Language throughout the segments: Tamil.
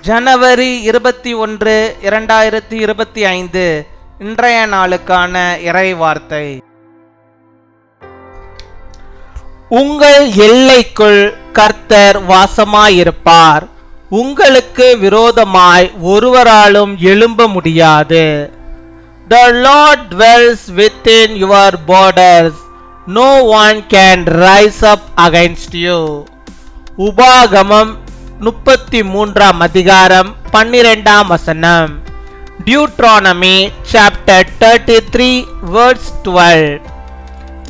ஜனவரி 21, 2025 இன்றைய நாளுக்கான இறை வார்த்தை. உங்கள் எல்லைக்குள் கர்த்தர் வாசமாயிருப்பார், உங்களுக்கு விரோதமாய் ஒருவராலும் எழும்ப முடியாது. The Lord dwells within your borders, no one can rise up against you. உபாகமம் 33 அதிகாரம் 12 வசனம். Deuteronomy chapter 33 verse 12.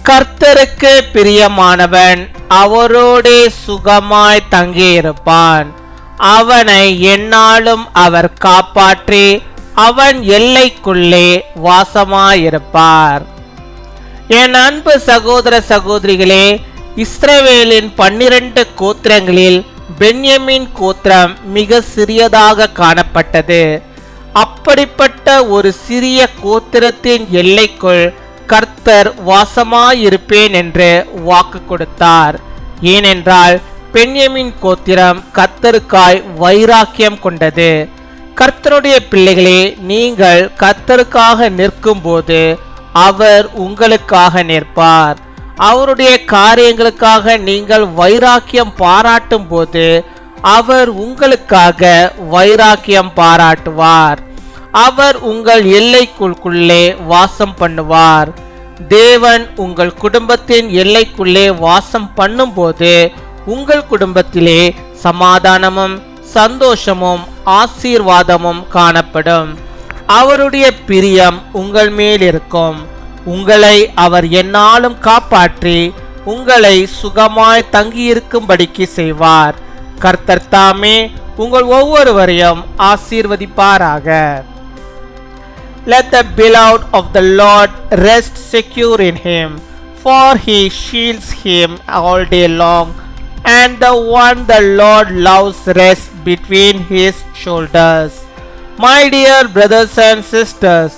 கர்த்தருக்கு பிரியமானவன் அவரோடே சுகமாய் தங்கியிருப்பான், அவனை எந்நாளும் அவர் காப்பாற்றி அவன் எல்லைக்குள்ளே வாசமாயிருப்பார். என் அன்பு சகோதர சகோதரிகளே, இஸ்ரவேலின் 12 கோத்திரங்களில் பென்யமீன் கோத்திரம் மிக சிறியதாக காணப்பட்டது. அப்படிப்பட்ட ஒரு சிறிய கோத்திரத்தின் எல்லைக்குள் கர்த்தர் வாசமாயிருப்பேன் என்று வாக்கு கொடுத்தார். ஏனென்றால் பென்யமீன் கோத்திரம் கர்த்தருக்காய் வைராக்கியம் கொண்டது. கர்த்தருடைய பிள்ளைகளே, நீங்கள் கர்த்தருக்காக நிற்கும் போது அவர் உங்களுக்காக நிற்பார். அவருடைய காரியங்களுக்காக நீங்கள் வைராக்கியம் பாராட்டும் போது அவர் உங்களுக்காக வைராக்கியம் பாராட்டுவார். அவர் உங்கள் எல்லைக்குள்ளே வாசம் பண்ணுவார். தேவன் உங்கள் குடும்பத்தின் எல்லைக்குள்ளே வாசம் பண்ணும்போது உங்கள் குடும்பத்திலே சமாதானமும் சந்தோஷமும் ஆசீர்வாதமும் காணப்படும். அவருடைய பிரியம் உங்கள் மேல் இருக்கும். உங்களை அவர் எந்நாளும் காப்பாற்றி உங்களை சுகமாய் தங்கியிருக்கும்படிக்கு செய்வார். கர்த்தர் தாமே உங்கள் ஒவ்வொருவரையும் ஆசீர்வதிப்பாராக. Let the beloved of the Lord rest secure in him, for he shields him all day long, and the one the Lord loves rests between his shoulders. My dear brothers and sisters,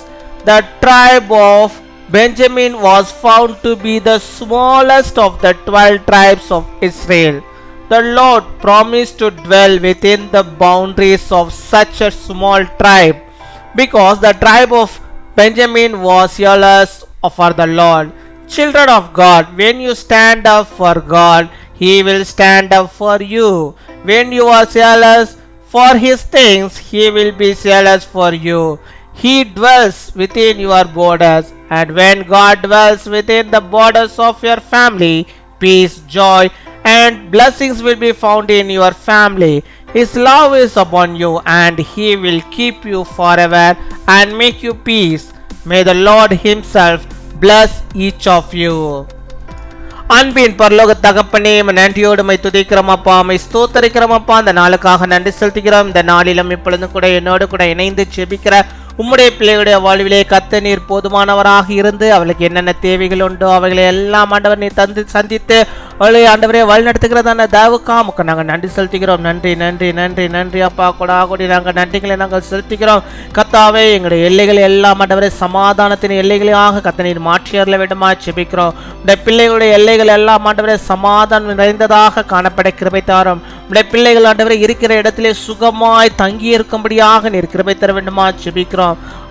the tribe of Benjamin was found to be the smallest of the 12 tribes of Israel. The Lord promised to dwell within the boundaries of such a small tribe, because the tribe of Benjamin was jealous for the Lord. Children of God, when you stand up for God, He will stand up for you. When you are jealous for His things, He will be jealous for you. He dwells within your borders, and when God dwells within the borders of your family, peace, joy, and blessings will be found in your family. His love is upon you, and He will keep you forever and make you peace. May the Lord Himself bless each of you. அன்பின் பரலோக தகப்பனே, நன்றியோடு மை துதிக்கிறோம் அப்பா, மை ஸ்தோத்தரிக்கிறோம் அப்பா. அந்த நாளுக்காக நன்றி செலுத்துகிறோம். இந்த நாளிலும் இப்பொழுதும் கூட என்னோடு கூட இணைந்து ஜெபிக்கிற உம்முடைய பிள்ளைகளுடைய வாழ்விலே கர்த்தர் நீர் போதுமானவராக இருந்து அவளுக்கு என்னென்ன தேவைகள் உண்டோ அவைகளை எல்லாம் ஆண்டவர் நீர் தந்து சந்தித்து அவளை ஆண்டவரே வழிநடத்துகிறதான தயவுக்காக நாங்கள் நன்றி செலுத்துகிறோம். நன்றி நன்றி நன்றி நன்றி அப்பா. கொடாகொடி நாங்கள் நன்றிகளை நாங்கள் செலுத்துகிறோம். கர்த்தாவே, எங்களுடைய எல்லைகளை எல்லாம் ஆண்டவரே சமாதானத்தின் எல்லைகளாக கர்த்தர் நீர் மாற்றி அருள வேண்டுமா ஜெபிக்கிறோம். இந்த பிள்ளைகளுடைய எல்லைகள் எல்லாம் ஆண்டவரே சமாதானம் நிறைந்ததாக காணப்பட கிருபை தாரும். உடைய பிள்ளைகள் ஆண்டவரே இருக்கிற இடத்திலே சுகமாய் தங்கி இருக்கும்படியாக நீர் கிருபை தர வேண்டுமா ஜெபிக்கிறோம்.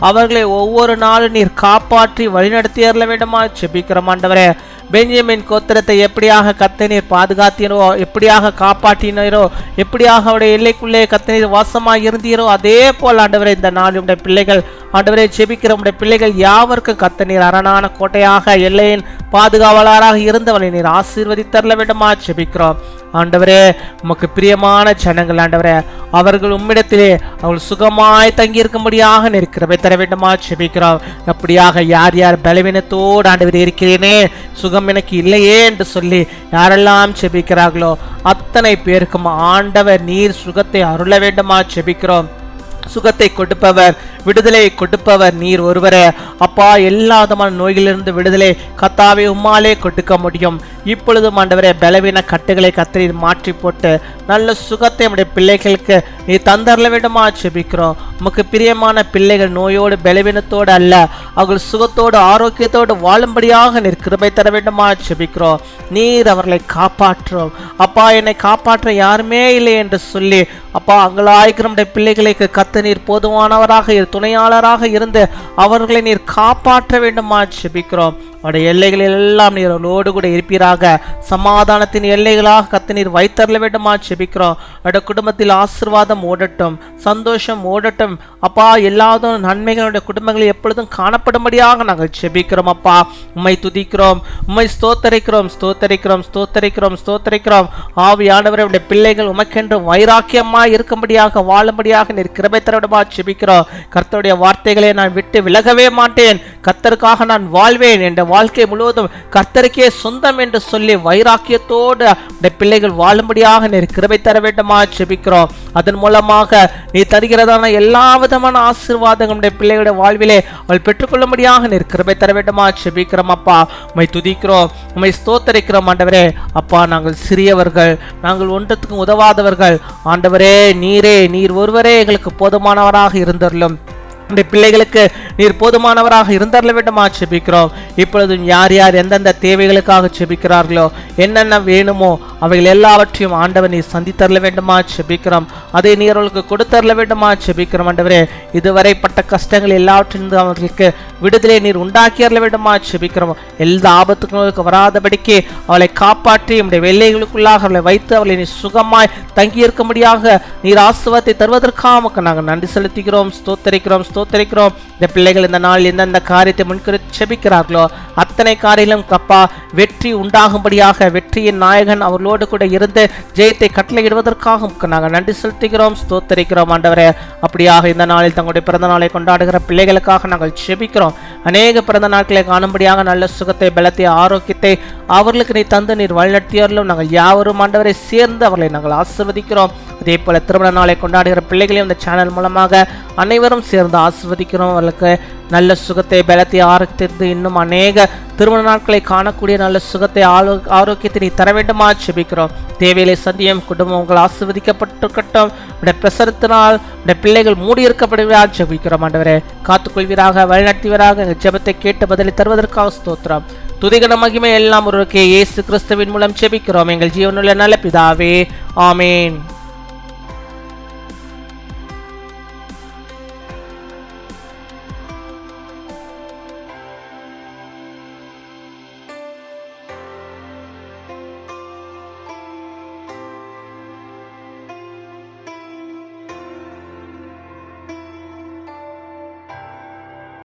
அவர்களை ஒவ்வொரு நாளும் நீர் காப்பாற்றி வழிநடத்தி அருள வேண்டுமா ஜெபிக்கிறோம். ஆண்டவரே, பென்யமீன் கோத்திரத்தை எப்படியாக கர்த்தர் நீர் பாதுகாத்தீரோ, எப்படியாக காப்பாற்றினீரோ, எப்படியாக அவருடைய எல்லைக்குள்ளே கர்த்தர் நீர் வாசமாக இருந்தீரோ, அதே போல் ஆண்டவரே இந்த நாள் உடைய பிள்ளைகள் ஆண்டவரே ஜெபிக்கிற உடைய பிள்ளைகள் யாவருக்கும் கர்த்தர் நீர் அரணான கோட்டையாக எல்லையின் பாதுகாவலராக இருந்தவனை நீர் ஆசீர்வதித்தரல வேண்டுமா ஜெபிக்கிறோம். ஆண்டவரே, உமக்கு பிரியமான ஜனங்கள் ஆண்டவரே, அவர்கள் உம்மிடத்திலே அவள் சுகமாய் தங்கியிருக்கும்படியாக நீர் கிருபை தர வேண்டுமா ஜெபிக்கிறோம். அப்படியாக யார் யார் பலவீனத்தோடு ஆண்டவர் இருக்கிறேனே, சுகம் எனக்கு இல்லையே என்று சொல்லி யாரெல்லாம் ஜெபிக்கிறார்களோ அத்தனை பேருக்கும் ஆண்டவர் நீர் சுகத்தை அருள வேண்டுமா ஜெபிக்கிறோம். சுகத்தை கொடுப்பவர், விடுதலை கொடுப்பவர் நீர் ஒருவரே அப்பா. எல்லா விதமான நோய்களிலிருந்து விடுதலை கர்த்தாவே உம்மாலே கொடுக்க முடியும். இப்பொழுதும் ஆண்டவரே பலவீன கட்டுகளை கர்த்தர் மாற்றி போட்டு நல்ல சுகத்தை நம்முடைய பிள்ளைகளுக்கு நீ தந்தரல வேண்டுமா ஜெபிக்கிறோம். உமக்கு பிரியமான பிள்ளைகள் நோயோடு பலவீனத்தோடு அல்ல, அவர்கள் சுகத்தோடு ஆரோக்கியத்தோடு வாழும்படியாக நீர் கிருபை தர வேண்டுமா ஜெபிக்கிறோம். நீர் அவர்களை காப்பாற்றும் அப்பா. என்னை காப்பாற்ற யாருமே இல்லை என்று சொல்லி அப்பா அங்கலாய்க்கிற நம்முடைய பிள்ளைகளுக்கு கர்த்தர் நீர் போதுமானவராக துணையாளராக இருந்து அவர்களை நீர் காப்பாற்ற வேண்டுமா ஜெபிக்கிறோம். அவருடைய எல்லைகளில் எல்லாம் நீர் அவளோடு கூட இருப்பீராக. சமாதானத்தின் எல்லைகளாக கர்த்தர் நீர் வைத்தரல வேண்டுமா ஜெபிக்கிறோம். அவருடைய குடும்பத்தில் ஆசீர்வாதம் ஓடட்டும், சந்தோஷம் ஓடட்டும் அப்பா. எல்லாதும் நன்மைகளுடைய குடும்பங்களில் எப்பொழுதும் காணப்படும்படியாக நாங்கள் ஜெபிக்கிறோம் அப்பா. உம்மை துதிக்கிறோம், உம்மை ஸ்தோத்தரிக்கிறோம், ஸ்தோத்தரிக்கிறோம், ஸ்தோத்தரிக்கிறோம், ஸ்தோத்தரிக்கிறோம். ஆவியானவரே உடைய பிள்ளைகள் உமக்கென்று வைராக்கியமாய் இருக்கும்படியாக வாழும்படியாக நீர் கிருபை தர விடுமா ஜெபிக்கிறோம். கர்த்தருடைய வார்த்தைகளை நான் விட்டு விலகவே மாட்டேன், கர்த்தருக்காக நான் வாழ்வேன், என்ற வாழ்க்கை முழுவதும் கர்த்தருக்கே சொந்தம் என்று சொல்லி வைராக்கியத்தோடு பிள்ளைகள் வாழும்படியாக நீர் கிருபை தர வேண்டுமா ஜெபிக்கிறோம். அதன் மூலமாக நீ தருகிறதான எல்லா விதமான ஆசீர்வாதங்களுடைய பிள்ளைகளுடைய வாழ்விலே அவள் பெற்றுக்கொள்ளும்படியாக நீர் கிருபை தர வேண்டுமா ஜெபிக்கிறோம் அப்பா. உம்மை துதிக்கிறோம், உம்மை ஸ்தோத்தரிக்கிறோம் ஆண்டவரே. அப்பா நாங்கள் சிறியவர்கள், நாங்கள் ஒன்றத்துக்கும் உதவாதவர்கள் ஆண்டவரே. நீர் ஒருவரே எங்களுக்கு போதுமானவராக இருந்தருளும். பிள்ளைகளுக்கு நீர் போதுமானவராக இருந்தரல வேண்டுமா ஜெபிக்கிறோம். இப்பொழுதும் யார் யார் எந்தெந்த தேவைகளுக்காக ஜெபிக்கிறார்களோ, என்னென்ன வேணுமோ அவைகள் எல்லாவற்றையும் ஆண்டவர் நீர் சந்தித்தரல வேண்டுமா ஜெபிக்கிறோம். அதை நீர் அவர்களுக்கு கொடுத்தரல வேண்டுமா ஜெபிக்கிறோம் ஆண்டவரே. இதுவரை பட்ட கஷ்டங்கள் எல்லாவற்றிலிருந்து அவர்களுக்கு விடுதலை நீர் உண்டாக்கியறல வேண்டுமா ஜெபிக்கிறோம். எல்லா ஆபத்துகளுக்கு வராதபடிக்கு அவளை காப்பாற்றி நம்முடைய வெள்ளைகளுக்குள்ளாக அவளை வைத்து அவளை நீர் சுகமாய் தங்கியிருக்கும்படியாக நீர் ஆசீர்வாதத்தை தருவதற்காக நாங்கள் நன்றி செலுத்துகிறோம், ஸ்தோத்தரிக்கிறோம், ஸ்தோத்தரிக்கிறோம். இந்த பிள்ளைகள் இந்த நாள் எந்தெந்த காரியத்தை முன்குறித்து ஜெபிக்கிறார்களோ அத்தனை காரியம் அப்பா வெற்றி உண்டாகும்படியாக வெற்றியின் நாயகன் அவர்களோடு கூட இருந்து ஜெயத்தை கட்டளையிடுவதற்காக நாங்கள் நன்றி செலுத்துகிறோம், ஸ்தோத்தரிக்கிறோம் ஆண்டவரே. அப்படியாக இந்த நாளில் தங்களுடைய பிறந்த நாளை கொண்டாடுகிற பிள்ளைகளுக்காக நாங்கள் ஜெபிக்கிறோம். அநேக பிறந்த நாட்களை காணும்படியாக நல்ல சுகத்தை, பலத்தை, ஆரோக்கியத்தை அவர்களுக்கு நீ தந்து நீர் வழிநடத்தியவர்களும் நாங்கள் யாவரும் ஆண்டவரை சேர்ந்து அவர்களை நாங்கள் ஆசீர்வதிக்கிறோம். அதே போல திருமண நாளை கொண்டாடுகிற பிள்ளைகளையும் இந்த சேனல் மூலமாக அனைவரும் சேர்ந்து ஆசீர்வதிக்கிறோம். அவர்களுக்கு நல்ல சுகத்தை, பலத்தை, ஆரோக்கியத்தை, இன்னும் அநேக திருமண நாட்களை காணக்கூடிய நல்ல சுகத்தை, ஆரோக்கியத்தை நீ தர வேண்டுமா ஜெபிக்கிறோம். தேவையிலே சந்தியம் குடும்பம் உங்கள் ஆசீர்வதிக்கப்பட்டிருக்கட்டும். உடைய பிரசரத்தினால் உடைய பிள்ளைகள் மூடியிருக்கப்படுவதாக ஜெபிக்கிறோம் ஆண்டவரே. காத்துக்கொள்வீராக, வழிநடத்துவீராக. எங்கள் ஜெபத்தை கேட்டு பதிலை தருவதற்காக ஸ்தோத்திரம். துதிகன மகிமை எல்லாம் ஒருவருக்கே இயேசு கிறிஸ்துவின் மூலம் ஜெபிக்கிறோம் எங்கள் ஜீவனுள்ள நல்ல பிதாவே, ஆமேன்.